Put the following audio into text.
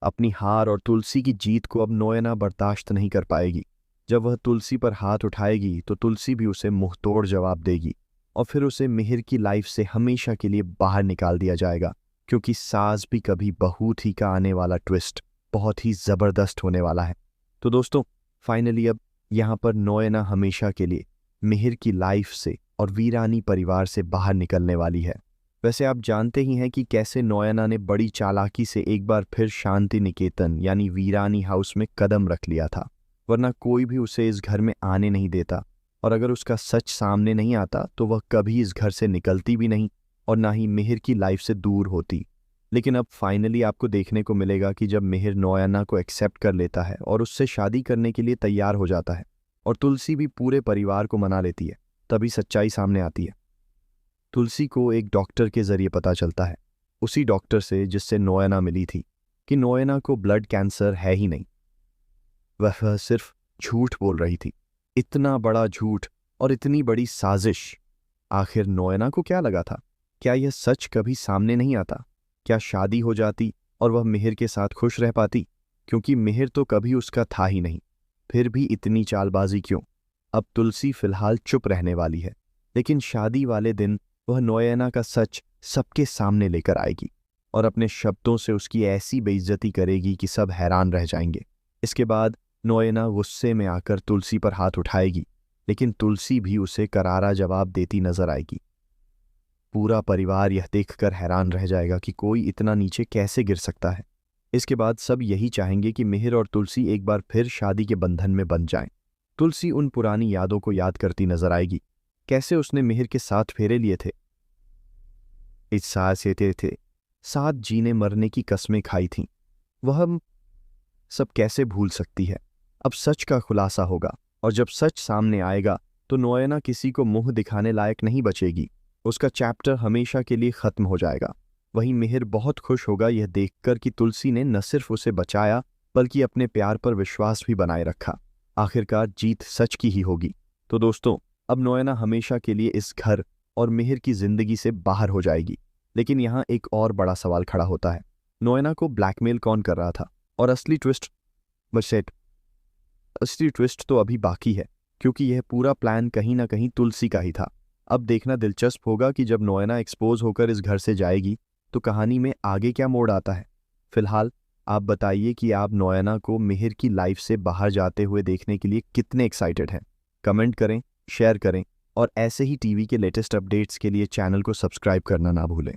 अपनी हार और तुलसी की जीत को अब नोएना बर्दाश्त नहीं कर पाएगी। जब वह तुलसी पर हाथ उठाएगी तो तुलसी भी उसे मुंहतोड़ जवाब देगी और फिर उसे मिहिर की लाइफ से हमेशा के लिए बाहर निकाल दिया जाएगा, क्योंकि सास भी कभी बहू थी का आने वाला ट्विस्ट बहुत ही जबरदस्त होने वाला है। तो दोस्तों, फाइनली अब यहाँ पर नोएना हमेशा के लिए मिहिर की लाइफ से और वीरानी परिवार से बाहर निकलने वाली है। वैसे आप जानते ही हैं कि कैसे नोएना ने बड़ी चालाकी से एक बार फिर शांति निकेतन यानी वीरानी हाउस में कदम रख लिया था, वरना कोई भी उसे इस घर में आने नहीं देता, और अगर उसका सच सामने नहीं आता तो वह कभी इस घर से निकलती भी नहीं और ना ही मिहिर की लाइफ से दूर होती। लेकिन अब फाइनली आपको देखने को मिलेगा कि जब मिहिर नोएना को एक्सेप्ट कर लेता है और उससे शादी करने के लिए तैयार हो जाता है और तुलसी भी पूरे परिवार को मना लेती है, तभी सच्चाई सामने आती है। तुलसी को एक डॉक्टर के जरिए पता चलता है, उसी डॉक्टर से जिससे नोएना मिली थी, कि नोएना को ब्लड कैंसर है ही नहीं। वह सिर्फ झूठ बोल रही थी। इतना बड़ा झूठ और इतनी बड़ी साजिश। आखिर नोएना को क्या लगा था? क्या यह सच कभी सामने नहीं आता? क्या शादी हो जाती और वह मिहिर के साथ खुश रह पाती? क्योंकि मिहिर तो कभी उसका था ही नहीं। फिर भी इतनी चालबाजी क्यों? अब तुलसी फिलहाल चुप रहने वाली है, लेकिन शादी वाले दिन वह नोएना का सच सबके सामने लेकर आएगी और अपने शब्दों से उसकी ऐसी बेइज्जती करेगी कि सब हैरान रह जाएंगे। इसके बाद नोएना गुस्से में आकर तुलसी पर हाथ उठाएगी, लेकिन तुलसी भी उसे करारा जवाब देती नजर आएगी। पूरा परिवार यह देखकर हैरान रह जाएगा कि कोई इतना नीचे कैसे गिर सकता है। इसके बाद सब यही चाहेंगे कि मिहिर और तुलसी एक बार फिर शादी के बंधन में बंध जाएं। तुलसी उन पुरानी यादों को याद करती नजर आएगी, कैसे उसने मिहिर के साथ फेरे लिए थे, इस सास येते थे, साथ जीने मरने की कस्में खाई थीं। वह सब कैसे भूल सकती है? अब सच का खुलासा होगा और जब सच सामने आएगा तो नोएना किसी को मुंह दिखाने लायक नहीं बचेगी। उसका चैप्टर हमेशा के लिए खत्म हो जाएगा। वहीं मिहिर बहुत खुश होगा यह देखकर कि तुलसी ने न सिर्फ उसे बचाया बल्कि अपने प्यार पर विश्वास भी बनाए रखा। आखिरकार जीत सच की ही होगी। तो दोस्तों, अब नोएना हमेशा के लिए इस घर और मिहिर की जिंदगी से बाहर हो जाएगी। लेकिन यहाँ एक और बड़ा सवाल खड़ा होता है, नोएना को ब्लैकमेल कौन कर रहा था? और असली ट्विस्ट तो अभी बाकी है, क्योंकि यह पूरा प्लान कहीं ना कहीं तुलसी का ही था। अब देखना दिलचस्प होगा कि जब नोएना एक्सपोज होकर इस घर से जाएगी तो कहानी में आगे क्या मोड़ आता है। फिलहाल आप बताइए कि आप नोएना को मिहिर की लाइफ से बाहर जाते हुए देखने के लिए कितने एक्साइटेड हैं। कमेंट करें, शेयर करें और ऐसे ही टीवी के लेटेस्ट अपडेट्स के लिए चैनल को सब्सक्राइब करना ना भूलें।